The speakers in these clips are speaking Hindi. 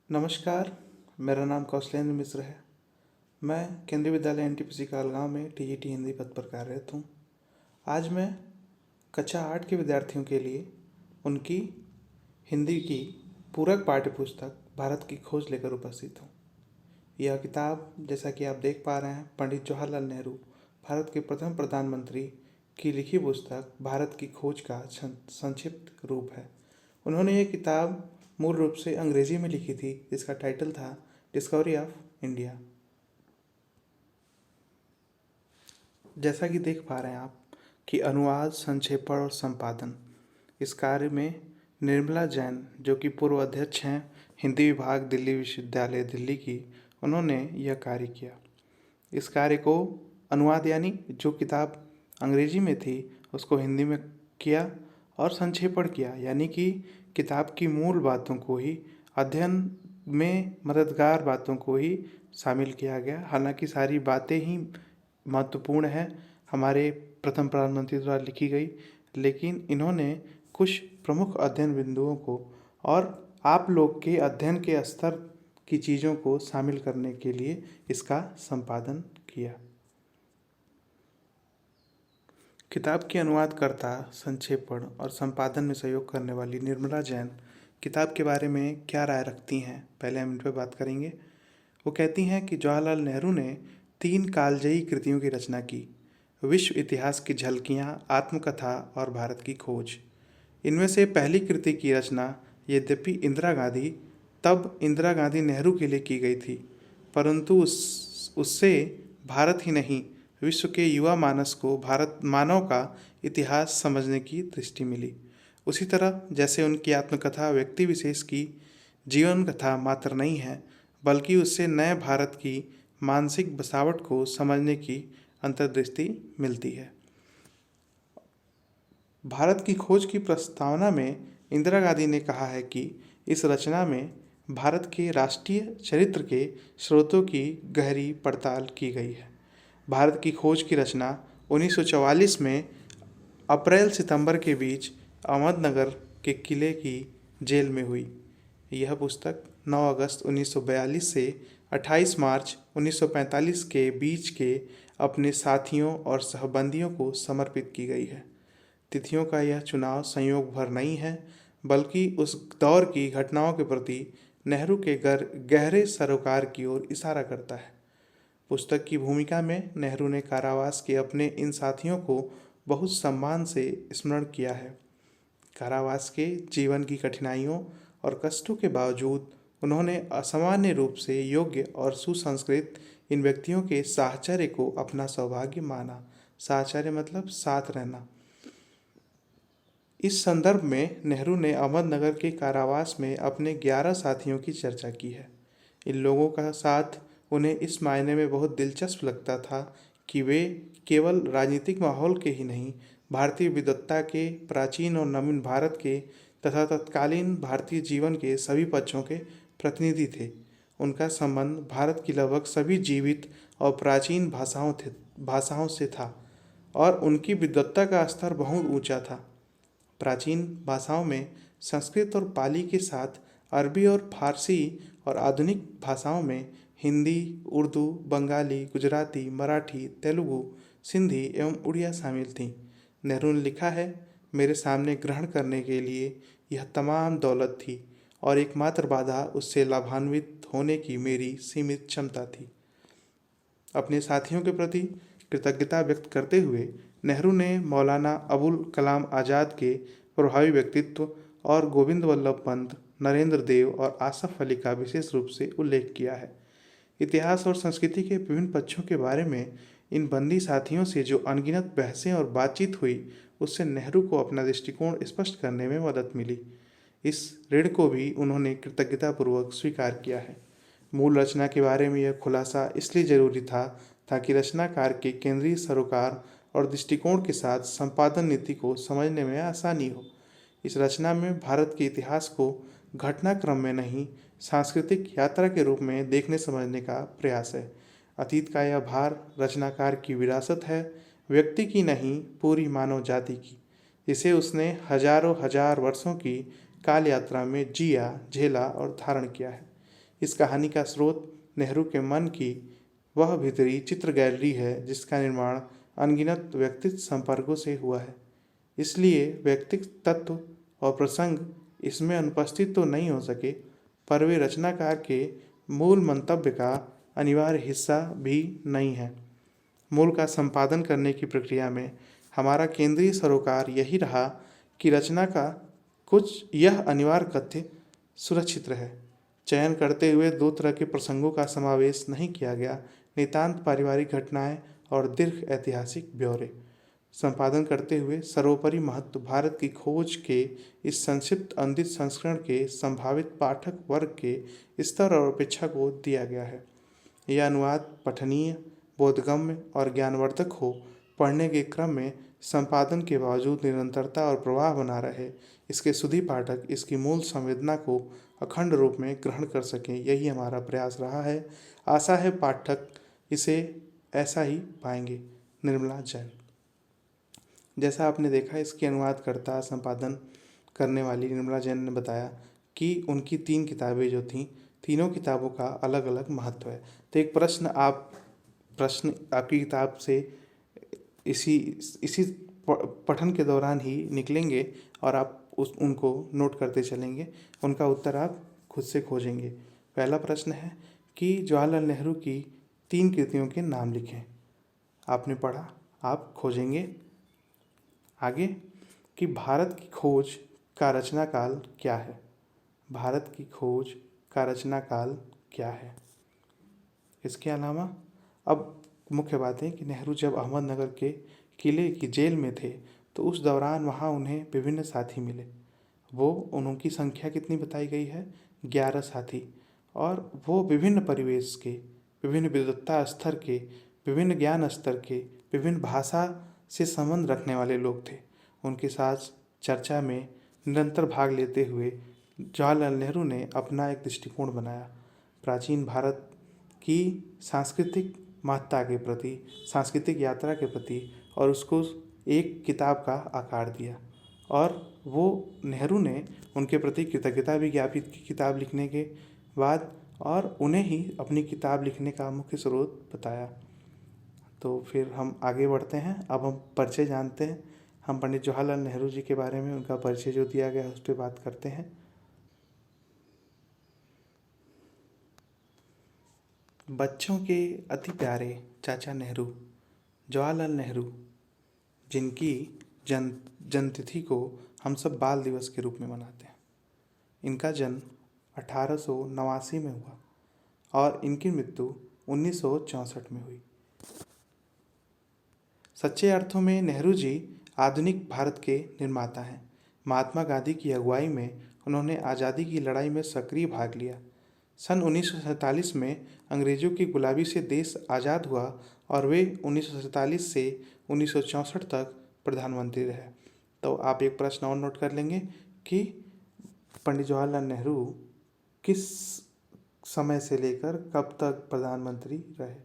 नमस्कार। मेरा नाम कौशलेंद्र मिश्र है। मैं केंद्रीय विद्यालय एनटीपीसी कालगांव में टीजीटी हिंदी पद पर कार्यरत हूँ। आज मैं कक्षा 8 के विद्यार्थियों के लिए उनकी हिंदी की पूरक पाठ्य पुस्तक भारत की खोज लेकर उपस्थित हूँ। यह किताब, जैसा कि आप देख पा रहे हैं, पंडित जवाहरलाल नेहरू, भारत के प्रथम प्रधानमंत्री की लिखी पुस्तक भारत की खोज का संक्षिप्त रूप है। उन्होंने ये किताब मूल रूप से अंग्रेजी में लिखी थी, जिसका टाइटल था डिस्कवरी ऑफ इंडिया। जैसा कि देख पा रहे हैं आप कि अनुवाद, संक्षेपण और संपादन, इस कार्य में निर्मला जैन, जो कि पूर्व अध्यक्ष हैं हिंदी विभाग दिल्ली विश्वविद्यालय दिल्ली की, उन्होंने यह कार्य किया। इस कार्य को अनुवाद यानी जो किताब अंग्रेजी में थी उसको हिंदी में किया, और संक्षेपण किया यानी कि किताब की मूल बातों को ही, अध्ययन में मददगार बातों को ही शामिल किया गया। हालांकि सारी बातें ही महत्वपूर्ण हैं, हमारे प्रथम प्रधानमंत्री द्वारा लिखी गई, लेकिन इन्होंने कुछ प्रमुख अध्ययन बिंदुओं को और आप लोग के अध्ययन के स्तर की चीज़ों को शामिल करने के लिए इसका संपादन किया। किताब की अनुवादकर्ता, संक्षेपण और संपादन में सहयोग करने वाली निर्मला जैन किताब के बारे में क्या राय रखती हैं, पहले हम इन पर बात करेंगे। वो कहती हैं कि जवाहरलाल नेहरू ने 3 कालजयी कृतियों की रचना की: विश्व इतिहास की झलकियाँ, आत्मकथा और भारत की खोज। इनमें से पहली कृति की रचना यद्यपि इंदिरा गांधी नेहरू के लिए की गई थी, परंतु उससे भारत ही नहीं, विश्व के युवा मानस को मानव का इतिहास समझने की दृष्टि मिली। उसी तरह जैसे उनकी आत्मकथा व्यक्ति विशेष की जीवन कथा मात्र नहीं है, बल्कि उससे नए भारत की मानसिक बसावट को समझने की अंतर्दृष्टि मिलती है। भारत की खोज की प्रस्तावना में इंदिरा गांधी ने कहा है कि इस रचना में भारत के राष्ट्रीय चरित्र के स्रोतों की गहरी पड़ताल की गई है। भारत की खोज की रचना 1944 में अप्रैल-सितंबर के बीच अहमदनगर के किले की जेल में हुई। यह पुस्तक 9 अगस्त 1942 से 28 मार्च 1945 के बीच के अपने साथियों और सहबंदियों को समर्पित की गई है। तिथियों का यह चुनाव संयोग भर नहीं है, बल्कि उस दौर की घटनाओं के प्रति नेहरू के गहरे सरोकार की ओर इशारा करता है। पुस्तक की भूमिका में नेहरू ने कारावास के अपने इन साथियों को बहुत सम्मान से स्मरण किया है। कारावास के जीवन की कठिनाइयों और कष्टों के बावजूद उन्होंने असामान्य रूप से योग्य और सुसंस्कृत इन व्यक्तियों के साहचर्य को अपना सौभाग्य माना। साहचर्य मतलब साथ रहना। इस संदर्भ में नेहरू ने अहमदनगर के कारावास में अपने 11 साथियों की चर्चा की है। इन लोगों का साथ उन्हें इस मायने में बहुत दिलचस्प लगता था कि वे केवल राजनीतिक माहौल के ही नहीं, भारतीय विद्वत्ता के, प्राचीन और नवीन भारत के तथा तत्कालीन भारतीय जीवन के सभी पक्षों के प्रतिनिधि थे। उनका संबंध भारत की लगभग सभी जीवित और प्राचीन भाषाओं से था, और उनकी विद्वत्ता का स्तर बहुत ऊंचा था। प्राचीन भाषाओं में संस्कृत और पाली के साथ अरबी और फारसी, और आधुनिक भाषाओं में हिंदी, उर्दू, बंगाली, गुजराती, मराठी, तेलुगु, सिंधी एवं उड़िया शामिल थीं। नेहरू ने लिखा है, मेरे सामने ग्रहण करने के लिए यह तमाम दौलत थी, और एकमात्र बाधा उससे लाभान्वित होने की मेरी सीमित क्षमता थी। अपने साथियों के प्रति कृतज्ञता व्यक्त करते हुए नेहरू ने मौलाना अबुल कलाम आज़ाद के प्रभावी व्यक्तित्व और गोविंद वल्लभ पंत, नरेंद्र देव और आसफ अली का विशेष रूप से उल्लेख किया है। इतिहास और संस्कृति के विभिन्न पक्षों के बारे में इन बंदी साथियों से जो अनगिनत बहसें और बातचीत हुई, उससे नेहरू को अपना दृष्टिकोण स्पष्ट करने में मदद मिली। इस ऋण को भी उन्होंने कृतज्ञतापूर्वक स्वीकार किया है। मूल रचना के बारे में यह खुलासा इसलिए जरूरी था ताकि रचनाकार के केंद्रीय सरोकार और दृष्टिकोण के साथ संपादन नीति को समझने में आसानी हो। इस रचना में भारत के इतिहास को घटनाक्रम में नहीं, सांस्कृतिक यात्रा के रूप में देखने समझने का प्रयास है। अतीत का यह भार रचनाकार की विरासत है, व्यक्ति की नहीं, पूरी मानव जाति की, जिसे उसने हजारों हजार वर्षों की काल यात्रा में जिया, झेला और धारण किया है। इस कहानी का स्रोत नेहरू के मन की वह भीतरी चित्र गैलरी है जिसका निर्माण अनगिनत व्यक्तित्व संपर्कों से हुआ है। इसलिए व्यक्तिगत तत्व और प्रसंग इसमें अनुपस्थित तो नहीं हो सके, पर वे रचनाकार के मूल मंतव्य का अनिवार्य हिस्सा भी नहीं है। मूल का संपादन करने की प्रक्रिया में हमारा केंद्रीय सरोकार यही रहा कि रचना का कुछ यह अनिवार्य कथ्य सुरक्षित रहे। चयन करते हुए दो तरह के प्रसंगों का समावेश नहीं किया गया, नितांत पारिवारिक घटनाएं और दीर्घ ऐतिहासिक ब्यौरे। संपादन करते हुए सर्वोपरि महत्व भारत की खोज के इस संक्षिप्त अनूदित संस्करण के संभावित पाठक वर्ग के स्तर और अपेक्षा को दिया गया है। यह अनुवाद पठनीय, बोधगम्य और ज्ञानवर्धक हो, पढ़ने के क्रम में संपादन के बावजूद निरंतरता और प्रवाह बना रहे, इसके सुधी पाठक इसकी मूल संवेदना को अखंड रूप में ग्रहण कर सकें, यही हमारा प्रयास रहा है। आशा है पाठक इसे ऐसा ही पाएंगे। निर्मला जैन। जैसा आपने देखा, इसकी अनुवादकर्ता संपादन करने वाली निर्मला जैन ने बताया कि उनकी 3 किताबें जो थीं, तीनों किताबों का अलग अलग महत्व है। तो एक प्रश्न आपकी किताब से इसी पठन के दौरान ही निकलेंगे और आप उनको नोट करते चलेंगे, उनका उत्तर आप खुद से खोजेंगे। पहला प्रश्न है कि जवाहरलाल नेहरू की 3 कृतियों के नाम लिखें। आपने पढ़ा, आप खोजेंगे। आगे कि भारत की खोज का रचना काल क्या है। भारत की खोज का रचना काल क्या है। इसके अलावा अब मुख्य बात है कि नेहरू जब अहमदनगर के किले की जेल में थे तो उस दौरान वहाँ उन्हें विभिन्न साथी मिले। उनकी संख्या कितनी बताई गई है, 11 साथी, और वो विभिन्न परिवेश के, विभिन्न विद्वत्ता स्तर के, विभिन्न ज्ञान स्तर के, विभिन्न भाषा से संबंध रखने वाले लोग थे। उनके साथ चर्चा में निरंतर भाग लेते हुए जवाहरलाल नेहरू ने अपना एक दृष्टिकोण बनाया, प्राचीन भारत की सांस्कृतिक महत्ता के प्रति, सांस्कृतिक यात्रा के प्रति, और उसको एक किताब का आकार दिया। और वो नेहरू ने उनके प्रति कृतज्ञता भी ज्ञापित की किताब लिखने के बाद, और उन्हें ही अपनी किताब लिखने का मुख्य स्रोत बताया। तो फिर हम आगे बढ़ते हैं। अब हम परिचय जानते हैं। हम पंडित जवाहरलाल नेहरू जी के बारे में उनका परिचय जो दिया गया है उस पर बात करते हैं। बच्चों के अति प्यारे चाचा नेहरू, जवाहरलाल नेहरू, जिनकी जन्मतिथि को हम सब बाल दिवस के रूप में मनाते हैं। इनका जन्म 1889 में हुआ और इनकी मृत्यु 1964 में हुई। सच्चे अर्थों में नेहरू जी आधुनिक भारत के निर्माता हैं। महात्मा गांधी की अगुवाई में उन्होंने आज़ादी की लड़ाई में सक्रिय भाग लिया। सन 1947 में अंग्रेज़ों की गुलामी से देश आज़ाद हुआ और वे 1947 से 1964 तक प्रधानमंत्री रहे। तो आप एक प्रश्न और नोट कर लेंगे कि पंडित जवाहरलाल नेहरू किस समय से लेकर कब तक प्रधानमंत्री रहे।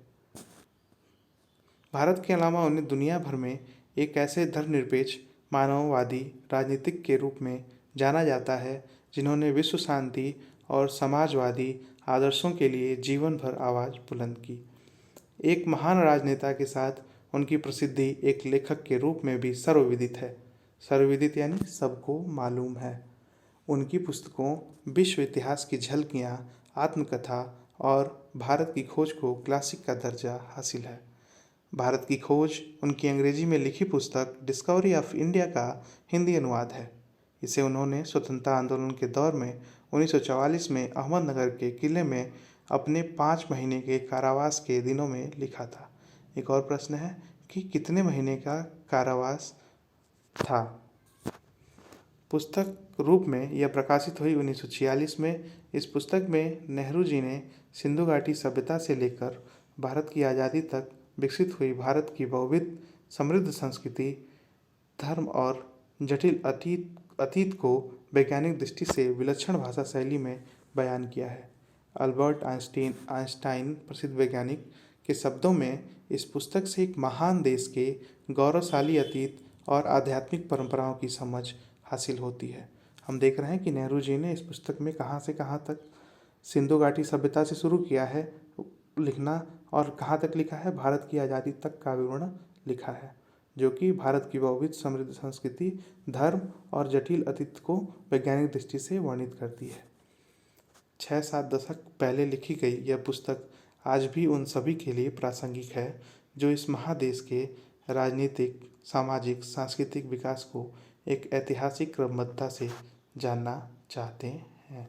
भारत के अलावा उन्हें दुनिया भर में एक ऐसे धर्मनिरपेक्ष मानववादी राजनीतिक के रूप में जाना जाता है जिन्होंने विश्व शांति और समाजवादी आदर्शों के लिए जीवन भर आवाज़ बुलंद की। एक महान राजनेता के साथ उनकी प्रसिद्धि एक लेखक के रूप में भी सर्वविदित है। सर्वविदित यानी सबको मालूम है। उनकी पुस्तकों विश्व इतिहास की झलकियाँ, आत्मकथा और भारत की खोज को क्लासिक का दर्जा हासिल है। भारत की खोज उनकी अंग्रेजी में लिखी पुस्तक डिस्कवरी ऑफ इंडिया का हिंदी अनुवाद है। इसे उन्होंने स्वतंत्रता आंदोलन के दौर में 1944 में अहमदनगर के किले में अपने 5 महीने के कारावास के दिनों में लिखा था। एक और प्रश्न है कि कितने महीने का कारावास था। पुस्तक रूप में यह प्रकाशित हुई 1946 में। इस पुस्तक में नेहरू जी ने सिंधु घाटी सभ्यता से लेकर भारत की आज़ादी तक विकसित हुई भारत की बहुविध समृद्ध संस्कृति, धर्म और जटिल अतीत को वैज्ञानिक दृष्टि से विलक्षण भाषा शैली में बयान किया है। अल्बर्ट आइंस्टाइन प्रसिद्ध वैज्ञानिक के शब्दों में इस पुस्तक से एक महान देश के गौरवशाली अतीत और आध्यात्मिक परंपराओं की समझ हासिल होती है। हम देख रहे हैं कि नेहरू जी ने इस पुस्तक में कहाँ से कहाँ तक सिंधु घाटी सभ्यता से शुरू किया है लिखना, और कहाँ तक लिखा है, भारत की आज़ादी तक का विवरण लिखा है, जो कि भारत की बहुविध समृद्ध संस्कृति, धर्म और जटिल अतीत को वैज्ञानिक दृष्टि से वर्णित करती है। 6-7 दशक पहले लिखी गई यह पुस्तक आज भी उन सभी के लिए प्रासंगिक है जो इस महादेश के राजनीतिक, सामाजिक, सांस्कृतिक विकास को एक ऐतिहासिक क्रमबद्धता से जानना चाहते हैं।